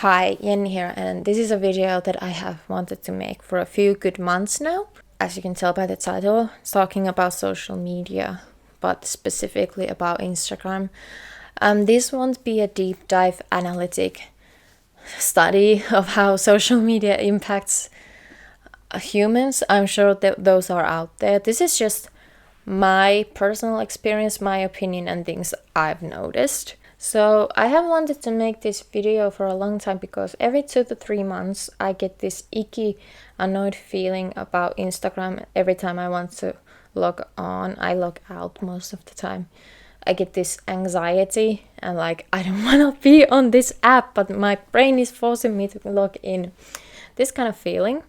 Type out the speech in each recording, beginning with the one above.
Hi, Yen here, and this is a video that I have wanted to make for a few good months now. As you can tell by the title, it's talking about social media, but specifically about Instagram. This won't be a deep dive analytic study of how social media impacts humans. I'm sure that those are out there. This is just my personal experience, my opinion, and things I've noticed. So I have wanted to make this video for a long time because every 2 to 3 months I get this icky, annoyed feeling about Instagram. Every time I want to log on, I log out most of the time. I get this anxiety and I don't want to be on this app, but my brain is forcing me to log in. This kind of feeling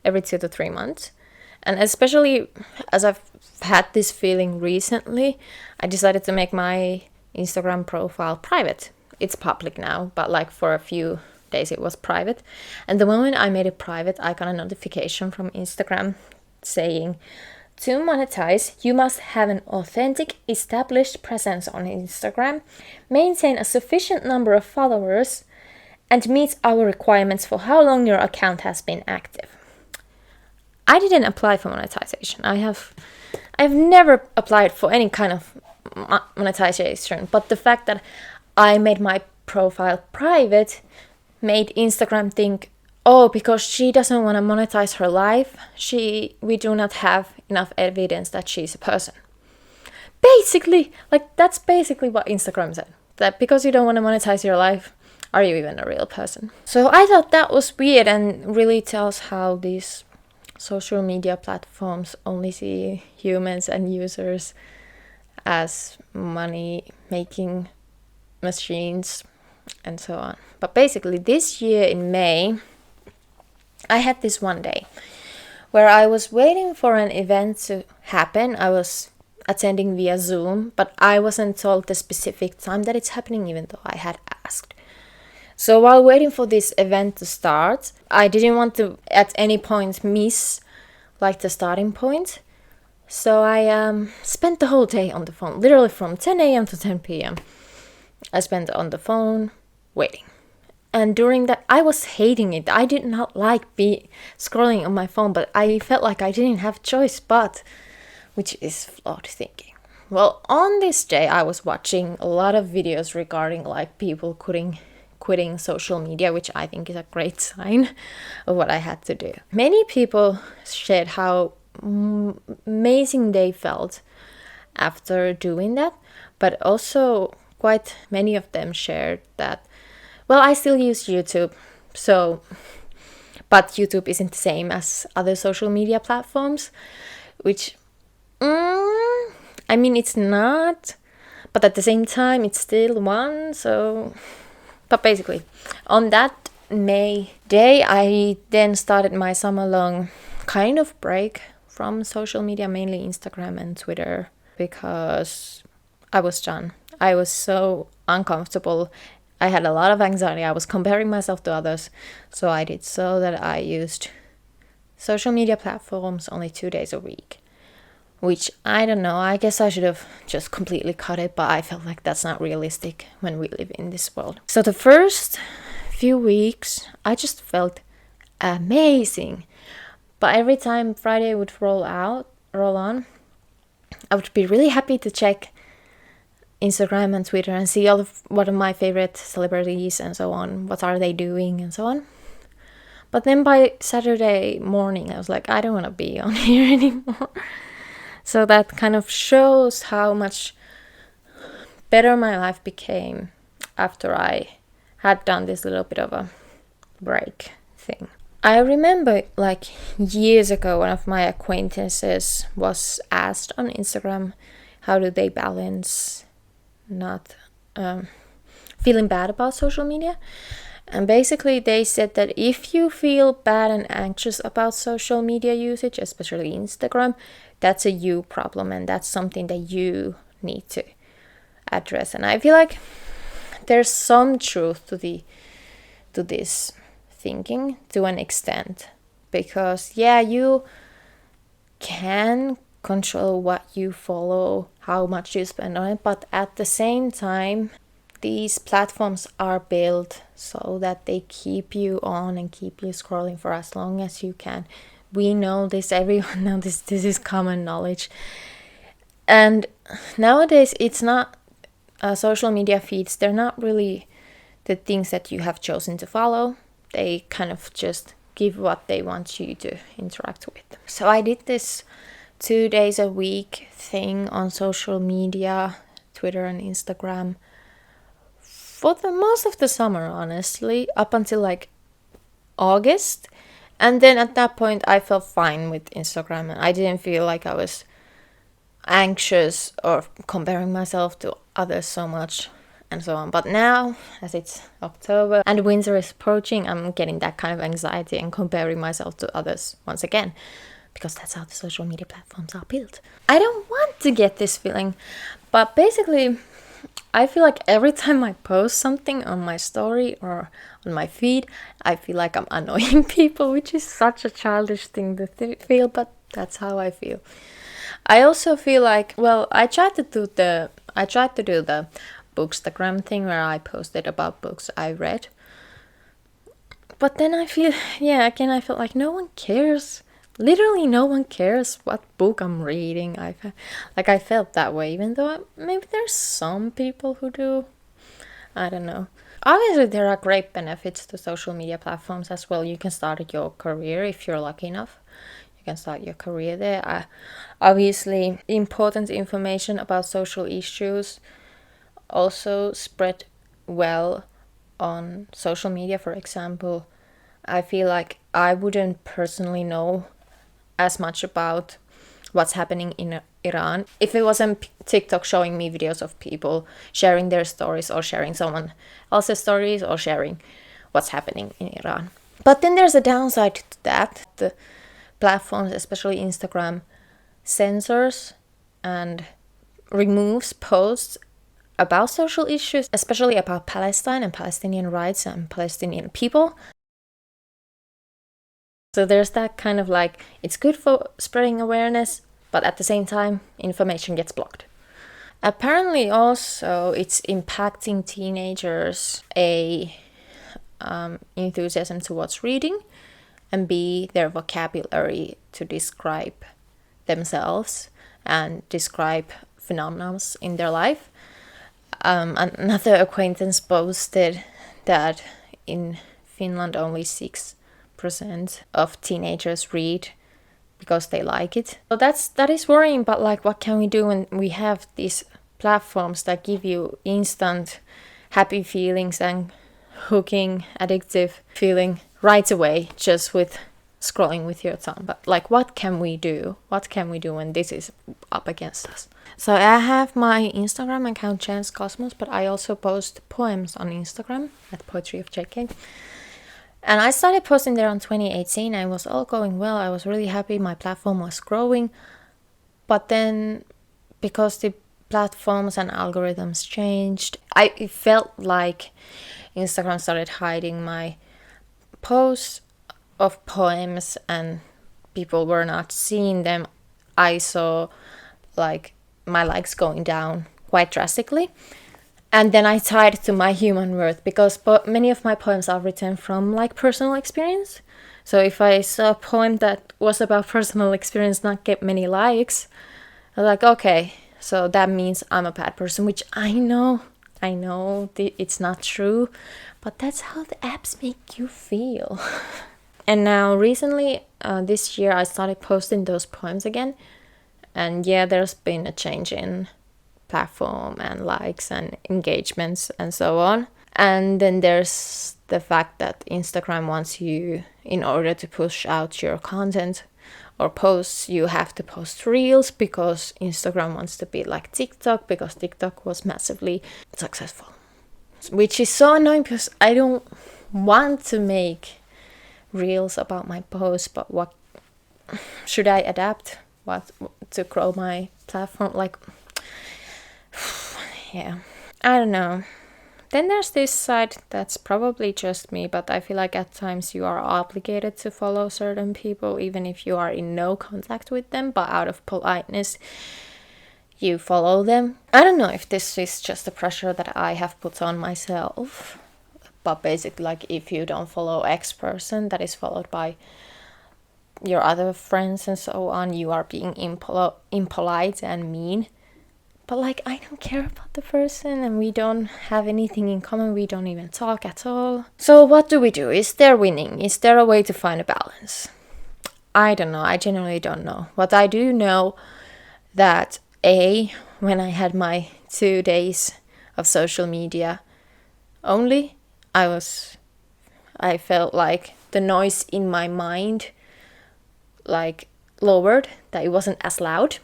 every 2 to 3 months. And especially as I've had this feeling recently, I decided to make my Instagram profile private. It's public now, but for a few days it was private. And the moment I made it private, I got a notification from Instagram saying, to monetize, you must have an authentic, established presence on Instagram, maintain a sufficient number of followers, and meet our requirements for how long your account has been active. I didn't apply for monetization. I've never applied for any kind of monetization, but the fact that I made my profile private made Instagram think, oh, because she doesn't want to monetize her life, we do not have enough evidence that she's a person. Basically, that's basically what Instagram said. That because you don't want to monetize your life, are you even a real person? So I thought that was weird and really tells how these social media platforms only see humans and users as money-making machines and so on. But basically, this year in May, I had this one day where I was waiting for an event to happen. I was attending via Zoom, but I wasn't told the specific time that it's happening, even though I had asked. So while waiting for this event to start, I didn't want to at any point miss the starting point. So I spent the whole day on the phone, literally from 10 a.m. to 10 p.m. I spent on the phone waiting. And during that, I was hating it. I did not like scrolling on my phone, but I felt like I didn't have choice, which is flawed thinking. Well, on this day, I was watching a lot of videos regarding people quitting social media, which I think is a great sign of what I had to do. Many people shared how amazing they felt after doing that, but also quite many of them shared that, well, I still use YouTube, but YouTube isn't the same as other social media platforms, which, it's not, but at the same time, it's still one, so... But basically, on that May day, I then started my summer-long kind of break from social media, mainly Instagram and Twitter, because I was done. I was so uncomfortable. I had a lot of anxiety. I was comparing myself to others. So I did so that I used social media platforms only 2 days a week. Which, I don't know, I guess I should have just completely cut it, but I felt like that's not realistic when we live in this world. So the first few weeks, I just felt amazing. But every time Friday would roll on, I would be really happy to check Instagram and Twitter and see what are my favorite celebrities and so on, what are they doing and so on. But then by Saturday morning, I was like, I don't want to be on here anymore. So that kind of shows how much better my life became after I had done this little bit of a break thing. I remember years ago, one of my acquaintances was asked on Instagram, how do they balance not feeling bad about social media? And basically they said that if you feel bad and anxious about social media usage, especially Instagram, that's a you problem and that's something that you need to address. And I feel like there's some truth to this thinking to an extent, because you can control what you follow, how much you spend on it, but at the same time these platforms are built so that they keep you on and keep you scrolling for as long as you can. We know this, everyone knows this, this is common knowledge. And nowadays it's not social media feeds, they're not really the things that you have chosen to follow. They kind of just give what they want you to interact with. So I did this 2 days a week thing on social media, Twitter and Instagram, for the most of the summer, honestly, up until like August. And then at that point I felt fine with Instagram and I didn't feel like I was anxious or comparing myself to others so much and so on. But now, as it's October and winter is approaching, I'm getting that kind of anxiety and comparing myself to others once again, because that's how the social media platforms are built. I don't want to get this feeling, but basically I feel like every time I post something on my story or on my feed, I feel like I'm annoying people, which is such a childish thing to feel, but that's how I feel. I also feel like, well, I tried to do the Bookstagram thing where I posted about books I read. But then I feel like no one cares. Literally no one cares what book I'm reading. I felt that way, even though maybe there's some people who do. I don't know. Obviously, there are great benefits to social media platforms as well. You can start your career if you're lucky enough. You can start your career there. Obviously, important information about social issues also spread well on social media. For example, I feel like I wouldn't personally know as much about what's happening in Iran if it wasn't TikTok showing me videos of people sharing their stories or sharing someone else's stories or sharing what's happening in Iran. But then there's a downside to that. The platforms, especially Instagram, censors and removes posts about social issues, especially about Palestine and Palestinian rights and Palestinian people. So there's that kind of like, it's good for spreading awareness, but at the same time, information gets blocked. Apparently also it's impacting teenagers' enthusiasm towards reading and B, their vocabulary to describe themselves and describe phenomena in their life. Another acquaintance posted that in Finland only 6% of teenagers read because they like it. So that is worrying, but like what can we do when we have these platforms that give you instant happy feelings and hooking addictive feeling right away just with scrolling with your thumb? But like what can we do? What can we do when this is up against us? So I have my Instagram account jenskosmos, but I also post poems on Instagram at Poetry of JK. And I started posting there on 2018 and it was all going well. I was really happy. My platform was growing. But then because the platforms and algorithms changed, it felt like Instagram started hiding my posts of poems and people were not seeing them. I saw like my likes going down quite drastically. And then I tied to my human worth because many of my poems are written from like personal experience. So if I saw a poem that was about personal experience not get many likes, I was like, okay, so that means I'm a bad person, which I know it's not true, but that's how the apps make you feel. And now recently, this year, I started posting those poems again. And yeah, there's been a change in platform and likes and engagements and so on. And then there's the fact that Instagram wants you, in order to push out your content or posts, you have to post reels because Instagram wants to be like TikTok, because TikTok was massively successful. Which is so annoying because I don't want to make reels about my posts, but what should I adapt what to grow my platform? Like, yeah, I don't know. Then there's this side that's probably just me, but I feel like at times you are obligated to follow certain people even if you are in no contact with them, but out of politeness you follow them. I don't know if this is just a pressure that I have put on myself, but basically, like, if you don't follow X person that is followed by your other friends and so on, you are being impolite and mean. But like, I don't care about the person and we don't have anything in common. We don't even talk at all. So what do we do? Is there winning? Is there a way to find a balance? I don't know. I genuinely don't know. What I do know that when I had my 2 days of social media only, I felt like the noise in my mind like lowered, that it wasn't as loud.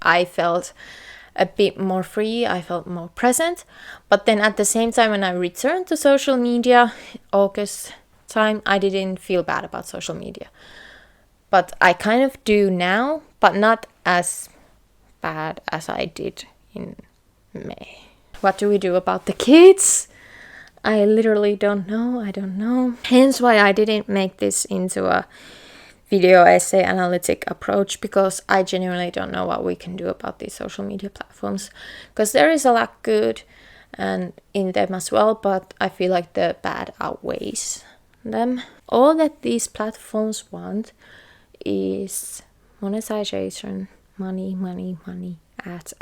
I felt a bit more free, I felt more present. But then at the same time, when I returned to social media, August time, I didn't feel bad about social media. But I kind of do now, but not as bad as I did in May. What do we do about the kids? I literally don't know. I don't know. Hence why I didn't make this into a video essay analytic approach, because I genuinely don't know what we can do about these social media platforms, because there is a lot good and in them as well, but I feel like the bad outweighs them. All that these platforms want is monetization, money, ads.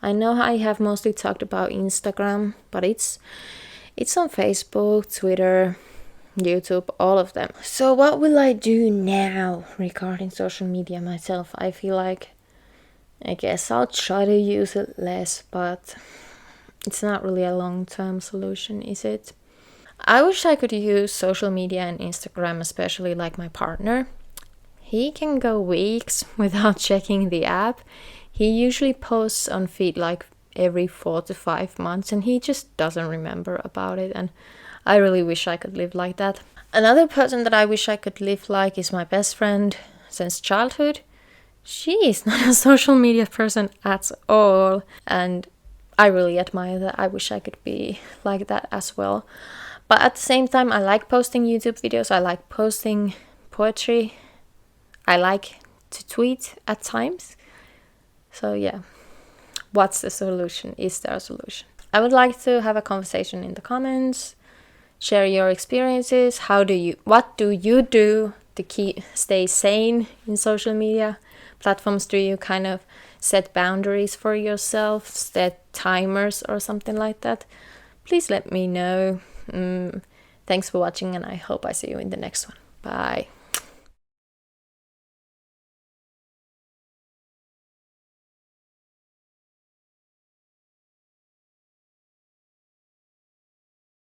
I know I have mostly talked about Instagram, but it's on Facebook, Twitter, YouTube, all of them. So what will I do now regarding social media myself? I feel like, I guess I'll try to use it less, but it's not really a long-term solution, is it? I wish I could use social media and Instagram, especially like my partner. He can go weeks without checking the app. He usually posts on feed like every 4 to 5 months, and he just doesn't remember about it, and I really wish I could live like that. Another person that I wish I could live like is my best friend since childhood. She is not a social media person at all, and I really admire that. I wish I could be like that as well. But at the same time, I like posting YouTube videos. I like posting poetry. I like to tweet at times. So yeah, what's the solution? Is there a solution? I would like to have a conversation in the comments. Share your experiences. What do you do to stay sane in social media platforms? Do you kind of set boundaries for yourself, set timers or something like that? Please let me know. Thanks for watching, and I hope I see you in the next one. Bye.